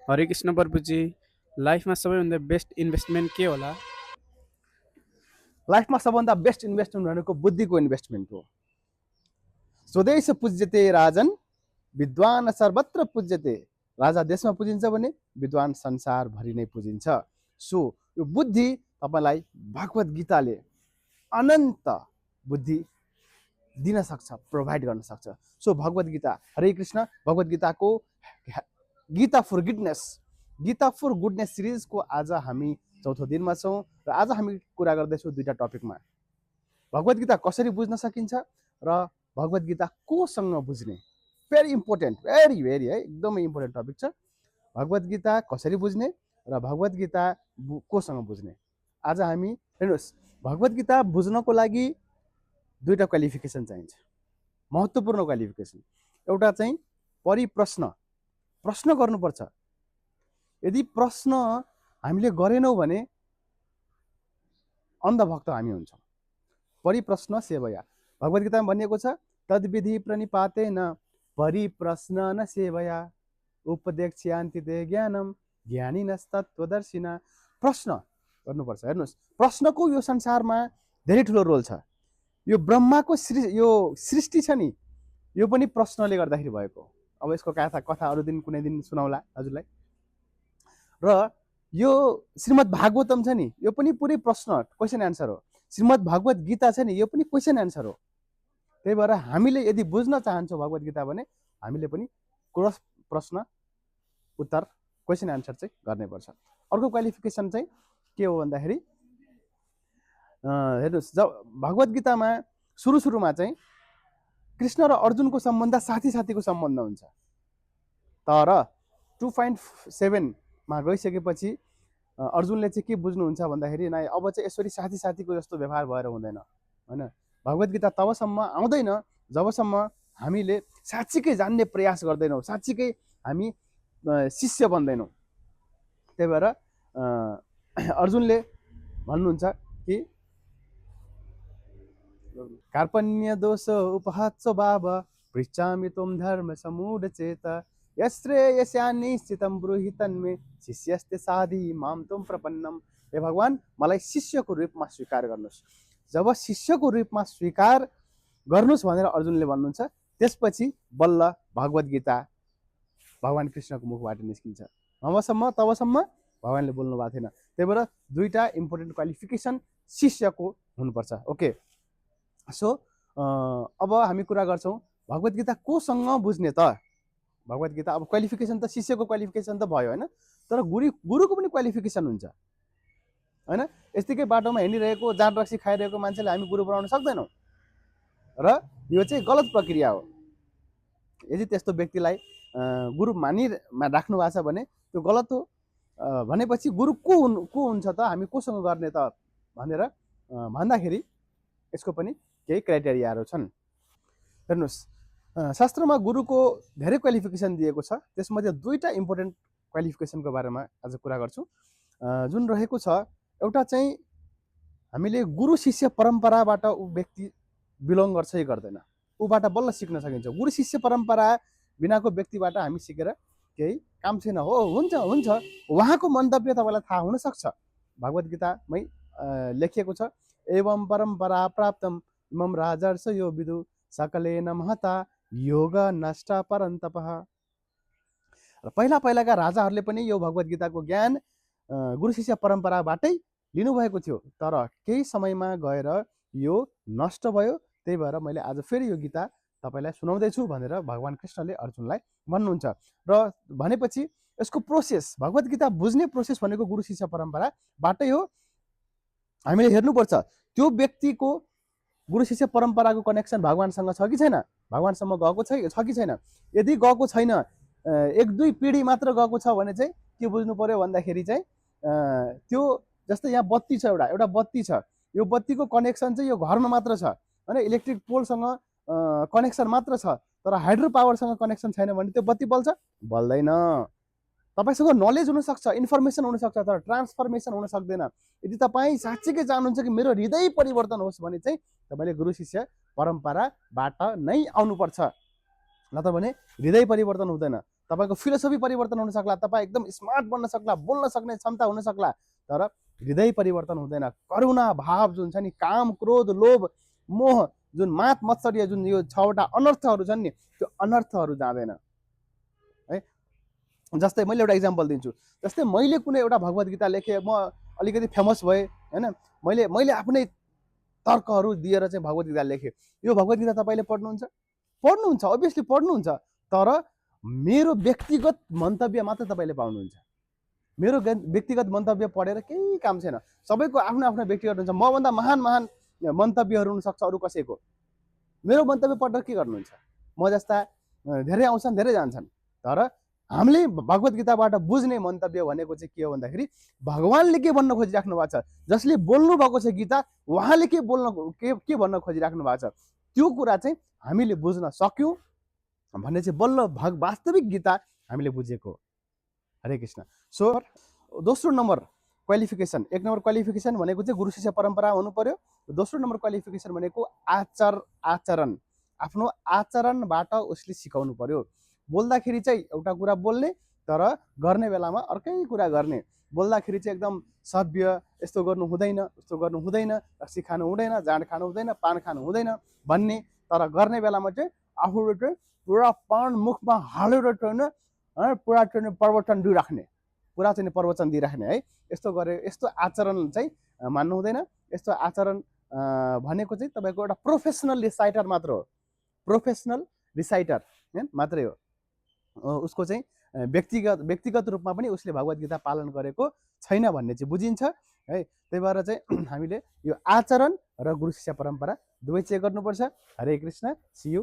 हरे कृष्ण प्रभुजी, लाइफमा सबैभन्दा बेस्ट इन्भेस्टमेन्ट के होला? लाइफमा सबभन्दा बेस्ट इन्भेस्टमेन्ट भनेको बुद्धिको इन्भेस्टमेन्ट हो। स्वदेश पूज्यते राजन, विद्वान सर्वत्र पूज्यते। राजा देशमा पुजिन्छ भने विद्वान संसारभरि नै पुजिन्छ। सो यो बुद्धि तपाईँलाई भगवत गीताले अनन्त बुद्धि दिन सक्छ, प्रोभाइड गर्न सक्छ। सो भगवत गीता, हरे कृष्ण भगवत गीताको गीता फर गुडनेस सिरिजको आज हामी चौथो दिनमा छौँ र आज हामी कुरा गर्दैछौँ दुईटा टपिकमा। भगवत गीता कसरी बुझ्न सकिन्छ र भगवत गीता कोसँग बुझ्ने। भेरी इम्पोर्टेन्ट, भेरी है, एकदमै इम्पोर्टेन्ट टपिक छ। भगवत गीता कसरी बुझ्ने र भगवत गीता कोसँग बुझ्ने। आज हामी हेर्नुहोस्, भगवत गीता बुझ्नको लागि दुईटा क्वालिफिकेसन चाहिन्छ, महत्त्वपूर्ण क्वालिफिकेसन। एउटा चाहिँ प्रश्न गर्नुपर्छ। यदि प्रश्न हामीले गरेनौँ भने अन्धभक्त हामी हुन्छौँ। परिप्रश्न सेवया, भगवत गीतामा भनिएको छ, तद्विधि प्रणिपातेन परिप्रश्न न सेवया उपदेक्ष्यान्ति ते ज्ञानम ज्ञानिनस्तत्त्वदर्शिना। प्रश्न गर्नुपर्छ। हेर्नुहोस्, प्रश्नको यो संसारमा धेरै ठुलो रोल छ। यो ब्रह्माको यो सृष्टि छ नि, यो पनि प्रश्नले गर्दाखेरि भएको। अब यसको कथा अरू दिन कुनै दिन सुनाउला हजुरलाई। र यो श्रीमद् भागवतम छ नि, यो पनि पुरै प्रश्न, क्वेसन एन्सर हो। श्रीमद् भागवत गीता छ नि, यो पनि क्वेसन एन्सर हो। त्यही भएर हामीले यदि बुझ्न चाहन्छौँ भगवत गीता भने हामीले पनि प्रश्न उत्तर, क्वेसन एन्सर चाहिँ गर्नुपर्छ। अर्को क्वालिफिकेसन चाहिँ के हो भन्दाखेरि, हेर्नुहोस्, जब भगवत गीतामा सुरुमा चाहिँ कृष्ण र अर्जुनको सम्बन्ध साथीको सम्बन्ध हुन्छ। तर 2.7 मा गइसकेपछि अर्जुनले चाहिँ के बुझ्नुहुन्छ भन्दाखेरि, नै अब चाहिँ यसरी साथीको जस्तो व्यवहार भएर हुँदैन हैन। भगवत गीता तबसम्म आउँदैन जबसम्म हामीले साँच्चीकै जान्ने प्रयास गर्दैनौँ, साँच्चीकै हामी शिष्य बन्दैनौँ। त्यही भएर अर्जुनले भन्नुहुन्छ कि कार्पण्य दोष उपहात स्वभाव पृच्छामि त्वं धर्म समूढ चेत यश्रेयस्यानिश्चितं ब्रूहि तन्मे शिष्यस्ते साधि मां त्वं प्रपन्नम। हे भगवान, मलाई शिष्यको रूपमा स्वीकार गर्नुहोस्। जब शिष्यको रूपमा स्वीकार गर्नुहोस् भनेर अर्जुनले भन्नुहुन्छ, त्यसपछि बल्ल भगवत गीता भगवान कृष्णको मुखबाट निस्किन्छ। तबसम्म भगवानले बोल्नु भएको थिएन। त्यही भएर दुईटा इम्पोर्टेन्ट क्वालिफिकेसन शिष्यको हुनुपर्छ। ओके, सो अब हामी कुरा गर्छौँ भगवत गीता कोसँग बुझ्ने त। भगवत गीता अब क्वालिफिकेसन त शिष्यको क्वालिफिकेसन त भयो होइन, तर गुरुको पनि क्वालिफिकेसन हुन्छ होइन। यस्तिकै बाटोमा हिँडिरहेको, जाँड रक्सी खाइरहेको मान्छेले हामी गुरु बनाउन सक्दैनौँ र यो चाहिँ गलत प्रक्रिया हो। यदि त्यस्तो व्यक्तिलाई गुरु राख्नु भएको छ भने त्यो गलत हो। भनेपछि गुरु को हुन्छ त, हामी कोसँग गर्ने त भनेर भन्दाखेरि यसको पनि केही क्राइटेरियाहरू छन्। हेर्नुहोस्, शास्त्रमा गुरुको धेरै क्वालिफिकेसन दिएको छ। त्यसमध्ये दुईटा इम्पोर्टेन्ट क्वालिफिकेसनको बारेमा आज कुरा गर्छु, जुन रहेको छ। एउटा चाहिँ हामीले गुरु शिष्य परम्पराबाट ऊ व्यक्ति बिलोङ गर्छ कि गर्दैन, ऊबाट बल्ल सिक्न सकिन्छ। गुरु शिष्य परम्परा बिनाको व्यक्तिबाट हामी सिकेर केही काम छैन। हुन्छ उहाँको मन्तव्य तपाईँलाई थाहा हुनसक्छ। भगवत गीतामै लेखिएको छ, एवं परम्परा प्राप्तम इमं राजर्ष यो विदु सकलेन महता योग नष्ट परन्तपः। र पहिलाका राजाहरूले पनि यो भगवत गीताको ज्ञान गुरु शिष्य परम्पराबाटै लिनुभएको थियो, तर केही समयमा गएर यो नष्ट भयो। त्यही भएर मैले आज फेरि यो गीता तपाईँलाई सुनाउँदैछु भनेर भगवान कृष्णले अर्जुनलाई भन्नुहुन्छ। र भनेपछि यसको प्रोसेस, भगवत गीता बुझ्ने प्रोसेस भनेको गुरु शिष्य परम्पराबाटै हो। हामीले हेर्नुपर्छ त्यो व्यक्तिको गुरु शिष्य परम्पराको कनेक्सन भगवानसँग छ कि छैन, भगवानसम्म गएको छ कि छैन। यदि गएको छैन, 1-2 पिँढी मात्र गएको छ भने चाहिँ के बुझ्नु पर्यो भन्दाखेरि चाहिँ त्यो जस्तै यहाँ बत्ती छ, एउटा बत्ती छ, यो बत्तीको कनेक्सन चाहिँ यो घरमा मात्र छ होइन, इलेक्ट्रिक पोलसँग कनेक्सन मात्र छ, तर हाइड्रो पावरसँग कनेक्सन छैन भने त्यो बत्ती बल्छ? बल्दैन। तपाईँसँग नलेज हुनसक्छ, इन्फर्मेसन हुनसक्छ, तर ट्रान्सफर्मेसन हुन सक्दैन। यदि तपाईँ साँच्चीकै चाहनुहुन्छ कि मेरो हृदय परिवर्तन होस् भने चाहिँ तपाईँले गुरु शिष्य परम्पराबाट नै आउनुपर्छ, नत्र भने हृदय परिवर्तन हुँदैन। तपाईँको फिलोसफी परिवर्तन हुन सक्ला, तपाईँ एकदम स्मार्ट बन्न सक्ला, बोल्न सक्ने क्षमता हुन सक्ला, तर हृदय परिवर्तन हुँदैन। करुणा भाव जुन छ नि, काम क्रोध लोभ मोह जुन मात मत्सर्य जुन यो 6वटा अनर्थहरू छन् नि, त्यो अनर्थहरू जाँदैन है। जस्तै मैले एउटा इक्जाम्पल दिन्छु। जस्तै मैले कुनै एउटा भगवत गीता लेखेँ, म अलिकति फेमस भएँ होइन, मैले आफ्नै तर्कहरू दिएर चाहिँ भगवत गीता लेखेँ। यो भगवत गीता तपाईँले पढ्नुहुन्छ अभियसली पढ्नुहुन्छ, तर मेरो व्यक्तिगत मन्तव्य मात्र तपाईँले पाउनुहुन्छ। मेरो व्यक्तिगत मन्तव्य पढेर केही काम छैन। सबैको आफ्नो आफ्नो व्यक्तिगत हुन्छ। मभन्दा महान महान मन्तव्यहरू हुनसक्छ अरू कसैको, मेरो मन्तव्य पढेर के गर्नुहुन्छ? म जस्ता धेरै आउँछन् धेरै जान्छन्, तर हामीले भगवत गीताबाट बुझ्ने मन्तव्य भनेको चाहिँ के हो भन्दाखेरि भगवान्ले के भन्न खोजिराख्नु भएको छ, जसले बोल्नु भएको छ गीता उहाँले के भन्न खोजिराख्नु भएको छ, त्यो कुरा चाहिँ हामीले बुझ्न सक्यौँ भन्ने चाहिँ बल्ल वास्तविक गीता हामीले बुझेको। हरे कृष्ण। सो दोस्रो नम्बर क्वालिफिकेसन, 1 नम्बर क्वालिफिकेसन भनेको चाहिँ गुरु शिष्य परम्परा हुनु पर्यो। दोस्रो नम्बर क्वालिफिकेसन भनेको आचरण, आफ्नो आचरणबाट उसले सिकाउनु पर्यो। बोल्दाखेरि चाहिँ एउटा कुरा बोल्ने, तर गर्ने बेलामा अर्कै कुरा गर्ने। बोल्दाखेरि चाहिँ एकदम सभ्य, यस्तो गर्नु हुँदैन उस्तो गर्नु हुँदैन, रक्सी खानु हुँदैन, जाँड खानु हुँदैन, पान खानु हुँदैन भन्ने, तर गर्ने बेलामा चाहिँ आफूले चाहिँ पुरा पान मुखमा हालेर चाहिँ पुरा चाहिँ प्रवचन दिइराख्ने, पुरा चाहिँ प्रवचन दिइराख्ने है। यस्तो गरे, यस्तो आचरण चाहिँ मान्नु हुँदैन। यस्तो आचरण भनेको चाहिँ तपाईँको एउटा प्रोफेसनल रिसाइटर मात्र हो, प्रोफेसनल रिसाइटर मात्रै हो। उसको चाहिँ व्यक्तिगत रूपमा पनि उसले भगवत गीता पालन गरेको छैन भन्ने चाहिँ बुझिन्छ है। त्यही भएर चाहिँ हामीले यो आचरण र गुरु शिष्य परम्परा दुवै चेक गर्नुपर्छ। हरे कृष्ण, सी यू।